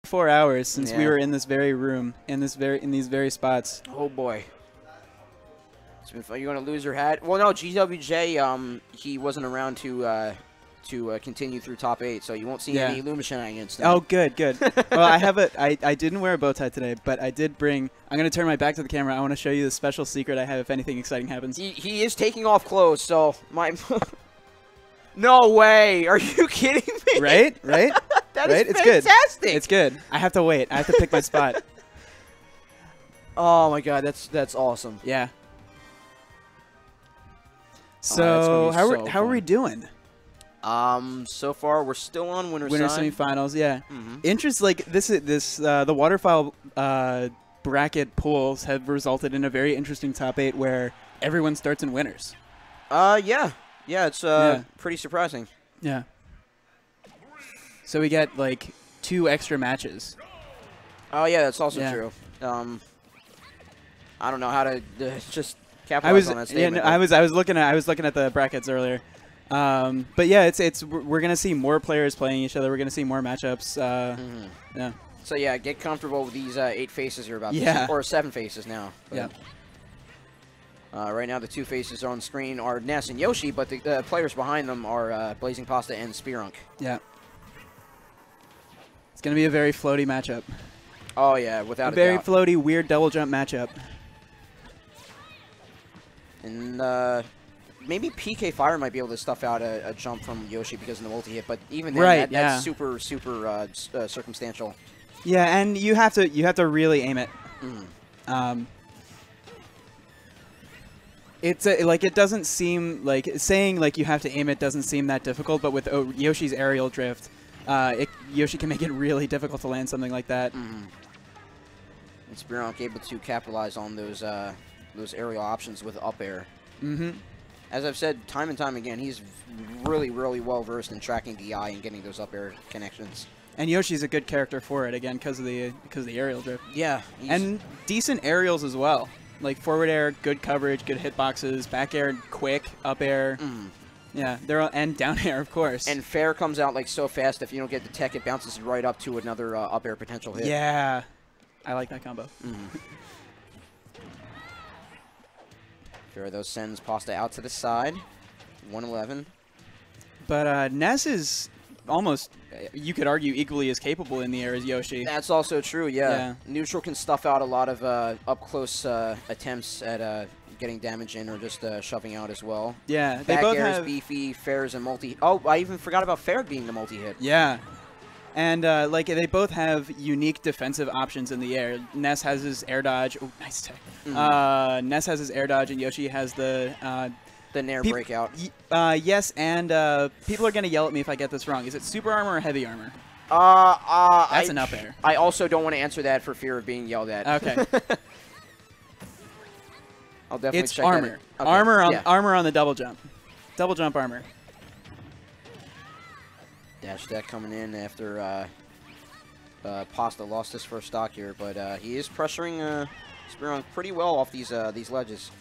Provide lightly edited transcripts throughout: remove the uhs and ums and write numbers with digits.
4 hours since we were in this very room, in these very spots. Oh boy. It's been fun. You want to lose your hat? Well, no, GWJ, he wasn't around to continue through top 8, so you won't see any Luma shenanigans. Oh, good, good. Well, I didn't wear a bow tie today, but I did bring. I'm gonna turn my back to the camera. I want to show you the special secret I have if anything exciting happens. He is taking off clothes, so my. No way! Are you kidding me? Right, right. That right? is It's fantastic. Good. It's good. I have to wait. I have to pick my spot. Oh my god, that's awesome. Yeah. So how are we doing? So far we're still on winner semifinals. Yeah. Interest like the waterfowl bracket pools have resulted in a very interesting top 8 where everyone starts in winners. Yeah, it's pretty surprising. Yeah. So we get like 2 extra matches. Oh yeah, that's also true. I don't know how to just capitalize on that statement. Yeah, I was looking at the brackets earlier. But yeah, we're gonna see more players playing each other. We're gonna see more matchups. Yeah. So yeah, get comfortable with these 8 faces you're about to see, or 7 faces now. But, right now the 2 faces on screen are Ness and Yoshi, but the players behind them are BlazingPasta and Spirunk. Yeah. It's gonna be a very floaty matchup. Oh yeah, without a very doubt. floaty, weird double jump matchup. And maybe PK Fire might be able to stuff out a jump from Yoshi because of the multi-hit, but even then, that's super circumstantial. Yeah, and you have to really aim it. It's like it doesn't seem like saying like you have to aim it doesn't seem that difficult, but with Yoshi's aerial drift, Yoshi can make it really difficult to land something like that. And Spirunk able to capitalize on those aerial options with up air. As I've said time and time again, he's really, really well versed in tracking the eye and getting those up air connections. And Yoshi's a good character for it again because of the aerial drift. Yeah, and decent aerials as well. Like forward air, good coverage, good hitboxes, back air, quick, up air. Yeah, they're all, and down air, of course. And fair comes out like so fast. If you don't get the tech, it bounces right up to another up air potential hit. Yeah, I like that combo. Fair those sends Pasta out to the side. 111. But Ness is almost, you could argue, equally as capable in the air as Yoshi. That's also true, yeah. Neutral can stuff out a lot of up-close attempts at getting damage in or just shoving out as well. Yeah, they Back both air is have beefy, fair is a multi. Oh, I even forgot about fair being the multi-hit. Yeah. And like they both have unique defensive options in the air. Ness has his air dodge. Oh, nice tech. Ness has his air dodge, and Yoshi has the Nair breakout. Yes, and people are gonna yell at me if I get this wrong. Is it super armor or heavy armor? That's an up air. I also don't want to answer that for fear of being yelled at. Okay. I'll definitely it's check armor. That. Okay. Armor on the double jump. Double jump armor. Dash deck coming in after Pasta lost his first stock here, but he is pressuring Spirunk pretty well off these ledges.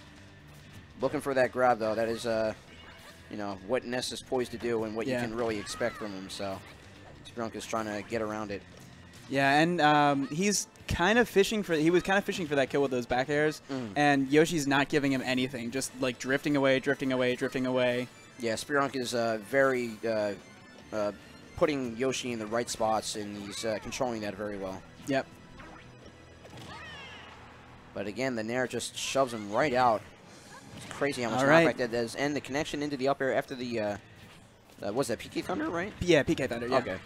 Looking for that grab though. That is you know, what Ness is poised to do and what you can really expect from him. So Spirunk is trying to get around it. Yeah, and he's kind of fishing for. He was kind of fishing for that kill with those back airs, and Yoshi's not giving him anything. Just like drifting away, drifting away, drifting away. Yeah, Spirunk is very putting Yoshi in the right spots, and he's controlling that very well. Yep. But again, the Nair just shoves him right out. It's crazy how much knockback that does. And the connection into the up air after the, was that PK Thunder, right? Yeah, PK Thunder, yeah. Okay.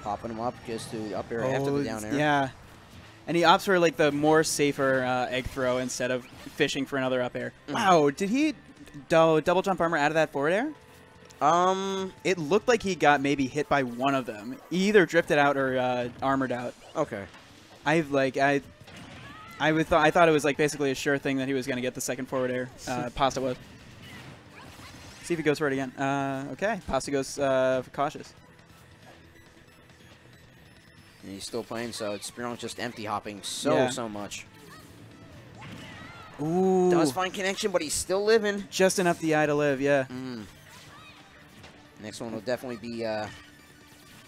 Popping him up, gets to the up air after the down air. Yeah. And he opts for like the more safer egg throw instead of fishing for another up air. Wow, did he double jump armor out of that forward air? It looked like he got maybe hit by one of them. He either drifted out or armored out. Okay. I thought it was like basically a sure thing that he was going to get the second forward air. Pasta was. See if he goes for it again. Okay, Pasta goes for cautious. And he's still playing, so it's Spirunk just empty hopping so much. Ooh. Does find connection, but he's still living. Just enough the eye to live, yeah. Next one will definitely be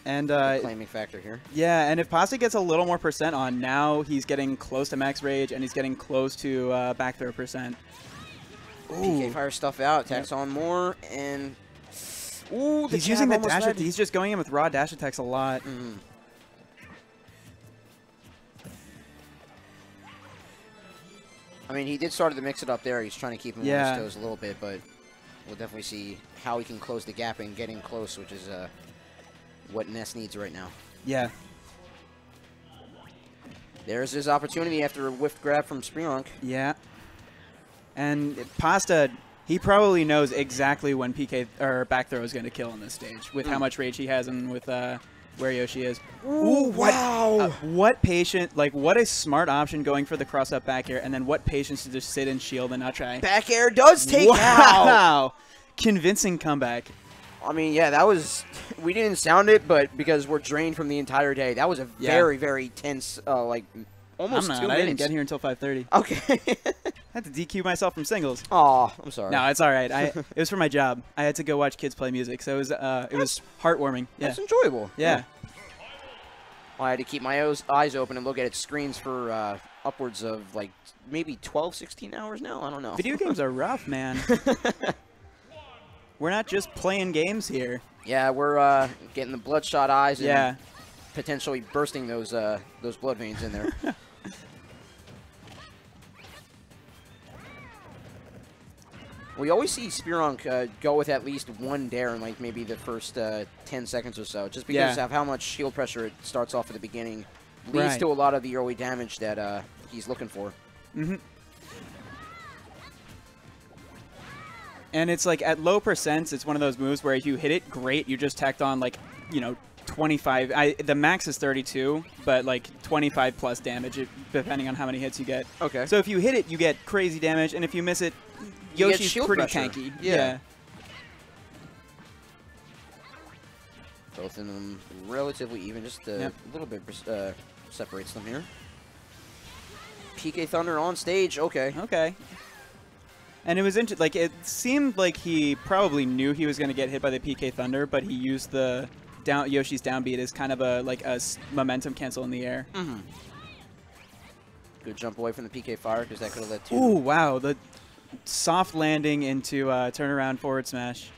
and a claiming factor here. Yeah, and if Pasta gets a little more percent on, now he's getting close to max rage, and he's getting close to back throw percent. Ooh. PK fires stuff out, attacks on more, and... Ooh, he's using the dash. He's just going in with raw dash attacks a lot. I mean, he did start to mix it up there. He's trying to keep him on his toes a little bit, but we'll definitely see how he can close the gap and getting close, which is what Ness needs right now. Yeah. There's his opportunity after a whiffed grab from Spirunk. Yeah. And Pasta, he probably knows exactly when PK or back throw is going to kill on this stage with how much rage he has and with where Yoshi is. Ooh, wow. What patient, like what a smart option going for the cross up back air, and then what patience to just sit and shield and not try. Back air does take out. Wow. Convincing comeback. I mean, yeah, that was, we didn't sound it, but because we're drained from the entire day, that was a very, very tense, like almost 2 minutes. I didn't get here until 5:30. Okay. I had to DQ myself from singles. Oh, I'm sorry. No, it's all right. It was for my job. I had to go watch kids play music, so it was heartwarming. Yeah. That's enjoyable. Yeah. Well, I had to keep my eyes open and look at its screens for upwards of like maybe 12, 16 hours now. I don't know. Video games are rough, man. We're not just playing games here. Yeah, we're getting the bloodshot eyes and Yeah. potentially bursting those blood veins in there. We always see Spirunk go with at least one dare in like maybe the first 10 seconds or so, just because of how much shield pressure it starts off at the beginning. Leads to a lot of the early damage that he's looking for. And it's like at low percents, it's one of those moves where if you hit it, great. You just tacked on like, 25. The max is 32, but like 25 plus damage, depending on how many hits you get. Okay. So if you hit it, you get crazy damage, and if you miss it, Yoshi's pretty tanky. Yeah. Both of them relatively even, just a little bit separates them here. PK Thunder on stage, okay. Okay. And it was interesting, like, it seemed like he probably knew he was going to get hit by the PK Thunder, but he used the Yoshi's downbeat as kind of a momentum cancel in the air. Good jump away from the PK fire, because that could have led to... Ooh, wow. The soft landing into turnaround forward smash.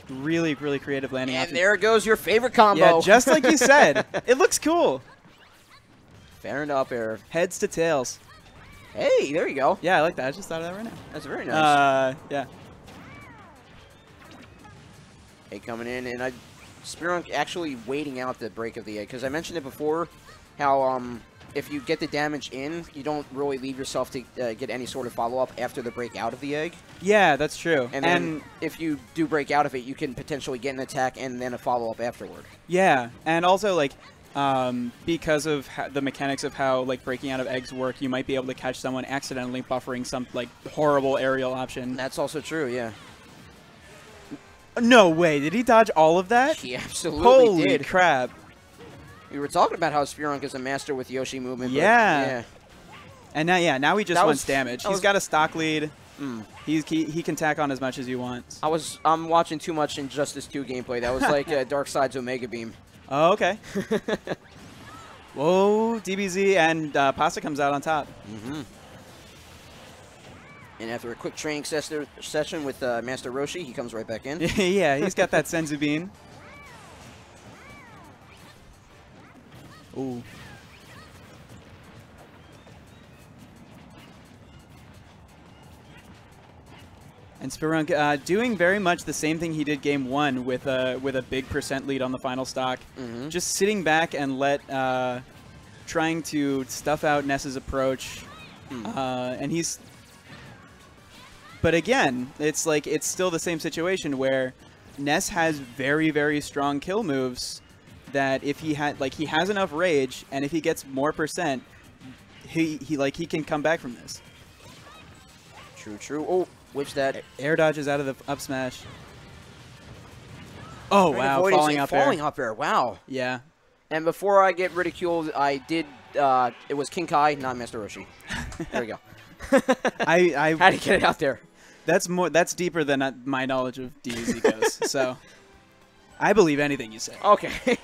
Really, really creative landing. And there goes your favorite combo. Yeah, just like you said. It looks cool. Fair and up air. Heads to tails. Hey, there you go. Yeah, I like that. I just thought of that right now. That's very nice. Yeah. Egg coming in, and Spirunk actually waiting out the break of the egg, because I mentioned it before, how if you get the damage in, you don't really leave yourself to get any sort of follow-up after the break out of the egg. Yeah, that's true. And then if you do break out of it, you can potentially get an attack and then a follow-up afterward. Yeah, and also, like, because of the mechanics of how, like, breaking out of eggs work, you might be able to catch someone accidentally buffering some, like, horrible aerial option. That's also true, yeah. No way. Did he dodge all of that? He absolutely Holy did. Crap. We were talking about how Spirunk is a master with Yoshi movement. Yeah. But And now he just wants damage. He's got a stock lead. He can tack on as much as he wants. I'm watching too much Injustice 2 gameplay. That was like Darkseid's Omega Beam. Oh, okay. Whoa, DBZ and Pasta comes out on top. And after a quick training session with Master Roshi, he comes right back in. Yeah, he's got that Senzu Bean. Ooh. And Spirunk doing very much the same thing he did game one with a big percent lead on the final stock. Just sitting back and trying to stuff out Ness's approach. And he's... But again, it's like it's still the same situation where Ness has very, very strong kill moves that if he has enough rage, and if he gets more percent, he can come back from this. True. Oh, which that air dodges out of the up smash. Oh wow, falling up air. Wow. Yeah. And before I get ridiculed, I did. It was King Kai, not Master Roshi. There we go. I had to get it out there. That's deeper than my knowledge of DZ goes. So I believe anything you say. Okay.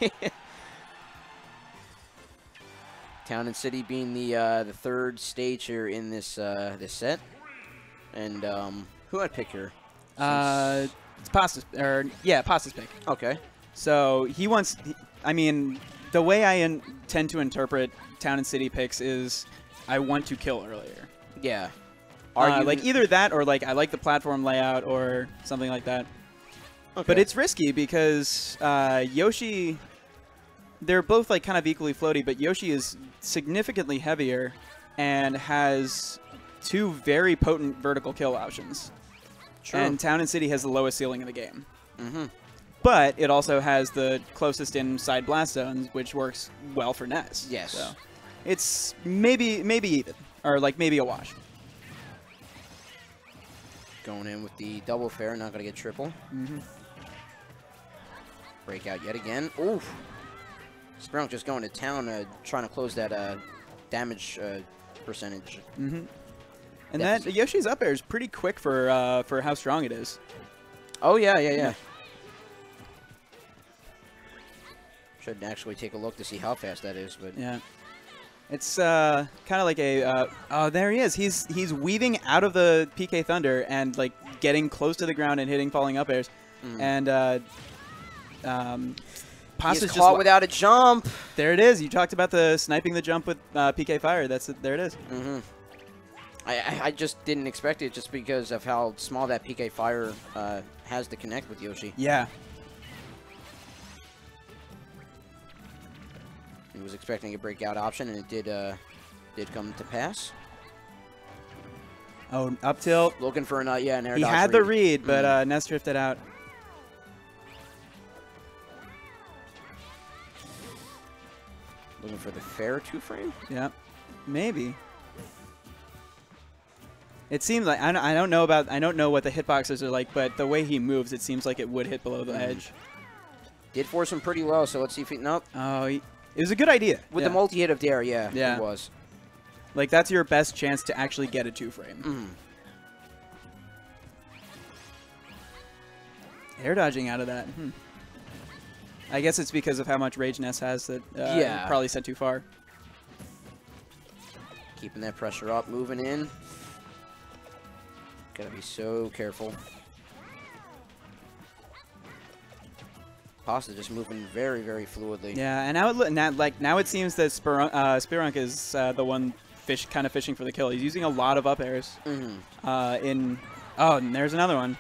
Town and City being the third stage here in this this set, and who I'd pick here? It's Pasta's, Pasta's pick. Okay. So he wants. I mean, the way I tend to interpret Town and City picks is, I want to kill earlier. Yeah. Like either that or like I like the platform layout or something like that. Okay. But it's risky because Yoshi. They're both like kind of equally floaty, but Yoshi is significantly heavier and has 2 very potent vertical kill options. True. And Town and City has the lowest ceiling in the game. Mm-hmm. But it also has the closest in side blast zones, which works well for Ness. Yes. So it's maybe even, or like maybe a wash. Going in with the double fair, not going to get triple. Mm-hmm. Breakout yet again. Oof. Spirunk just going to town, trying to close that damage percentage. Mm-hmm. And that Yoshi's up air is pretty quick for how strong it is. Oh yeah. Should actually take a look to see how fast that is, but yeah, it's kind of like a oh, there he is. He's weaving out of the PK Thunder and like getting close to the ground and hitting falling up airs, and Pasta's caught without a jump. There it is. You talked about the sniping the jump with PK Fire. There it is. Mm-hmm. I just didn't expect it just because of how small that PK Fire has to connect with Yoshi. Yeah. He was expecting a breakout option, and it did come to pass. Oh, up tilt. Looking for an air dodge. He had the read, but Ness drifted out. Looking for the fair 2-frame? Yeah, maybe. It seems like I don't know what the hitboxes are like, but the way he moves, it seems like it would hit below the edge. Did force him pretty low, so let's see if he nope. Oh, it was a good idea with the multi-hit of Dare. Yeah, it was. Like that's your best chance to actually get a 2-frame. Mm-hmm. Air dodging out of that. I guess it's because of how much rage Ness has that probably sent too far. Keeping that pressure up, moving in. Gotta be so careful. Pasta just moving very, very fluidly. Yeah, and now it seems that Spirunk is the one kind of fishing for the kill. He's using a lot of up airs. And there's another one.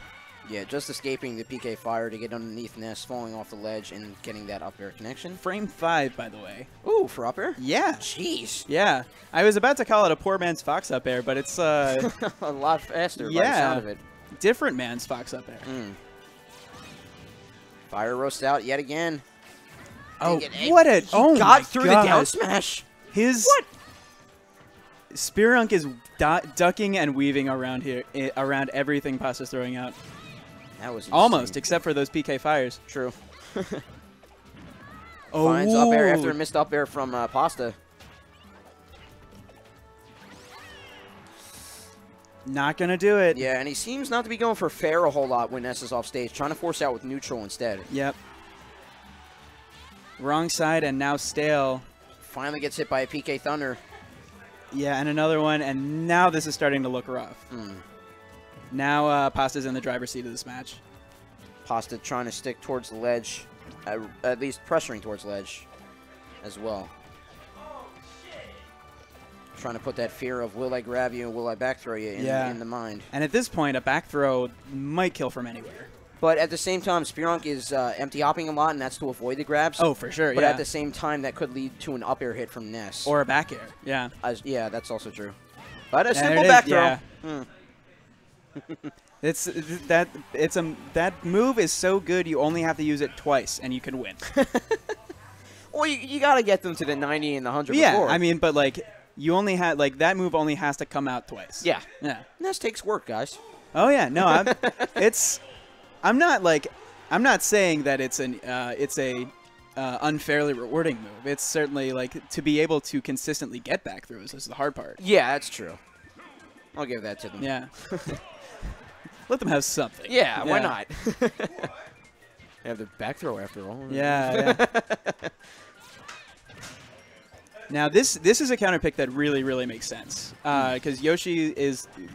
Yeah, just escaping the PK Fire to get underneath Ness, falling off the ledge, and getting that up air connection. Frame 5, by the way. Ooh, for up air? Yeah. Jeez. Yeah. I was about to call it a poor man's Fox up air, but it's a lot faster by the sound of it. Different man's Fox up air. Fire roasts out yet again. Oh, what a... He got through the down smash. What? Spirunk is ducking and weaving around here, around everything Pasta's throwing out. That was insane. Almost, except for those PK Fires. True. Finds up air after a missed up air from Pasta. Not going to do it. Yeah, and he seems not to be going for fair a whole lot when Ness is off stage, trying to force out with neutral instead. Yep. Wrong side and now stale. Finally gets hit by a PK Thunder. Yeah, and another one, and now this is starting to look rough. Now Pasta's in the driver's seat of this match. Pasta trying to stick towards the ledge, at least pressuring towards ledge as well. Trying to put that fear of will I grab you and will I back throw you in the mind. And at this point, a back throw might kill from anywhere. But at the same time, Spirunk is empty hopping a lot, and that's to avoid the grabs. Oh, for sure, But at the same time, that could lead to an up air hit from Ness. Or a back air, yeah. Yeah, that's also true. But a simple back throw. Yeah. That move is so good you only have to use it twice and you can win. Well, you got to get them to the 90 and the 100 yeah, before. I mean, but like you only had that move only has to come out twice. Yeah. Yeah. Ness takes work, guys. Oh yeah, no, I'm not saying that it's a unfairly rewarding move. It's certainly like to be able to consistently get back throws is the hard part. Yeah, that's true. I'll give that to them. Yeah. Let them have something. Yeah, why not? They have the back throw after all. Yeah. Now this is a counter pick that really makes sense because Yoshi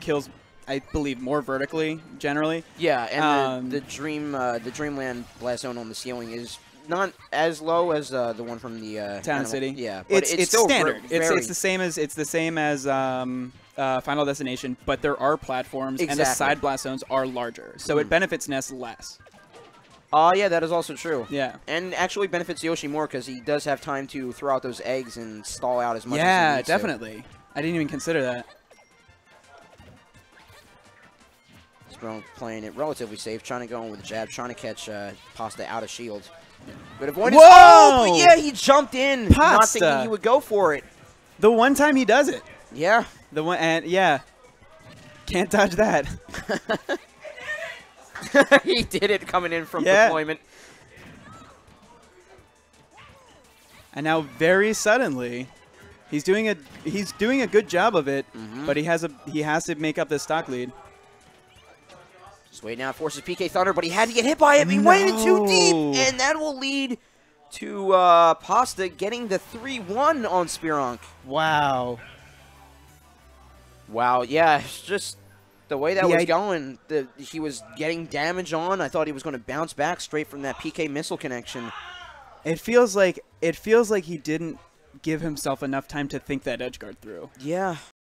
kills, I believe, more vertically generally. Yeah, and the Dreamland Blast Zone on the ceiling is not as low as the one from the Town City. Yeah, but it's still standard. It's the same as Final Destination, but there are platforms and the side blast zones are larger, so it benefits Ness less. Yeah, that is also true. Yeah. And actually benefits Yoshi more because he does have time to throw out those eggs and stall out as much as he Yeah, needs definitely. to. I didn't even consider that. Spirunk playing it relatively safe, trying to go in with a jab, trying to catch Pasta out of shield. Good avoidance. Whoa! Oh, but yeah, he jumped in, Pasta. not thinking he would go for it. The one time he does it. Yeah. Yeah. Can't dodge that. He did it coming in from deployment. And now very suddenly, he's doing a good job of it, but he has to make up this stock lead. Just wait now, forces PK Thunder, but he had to get hit by it. He went in too deep, and that will lead to Pasta getting the 3-1 on Spirunk. Wow. Wow, yeah, it's just the way that was going, he was getting damage on. I thought he was going to bounce back straight from that PK missile connection. It feels like he didn't give himself enough time to think that edge guard through. Yeah.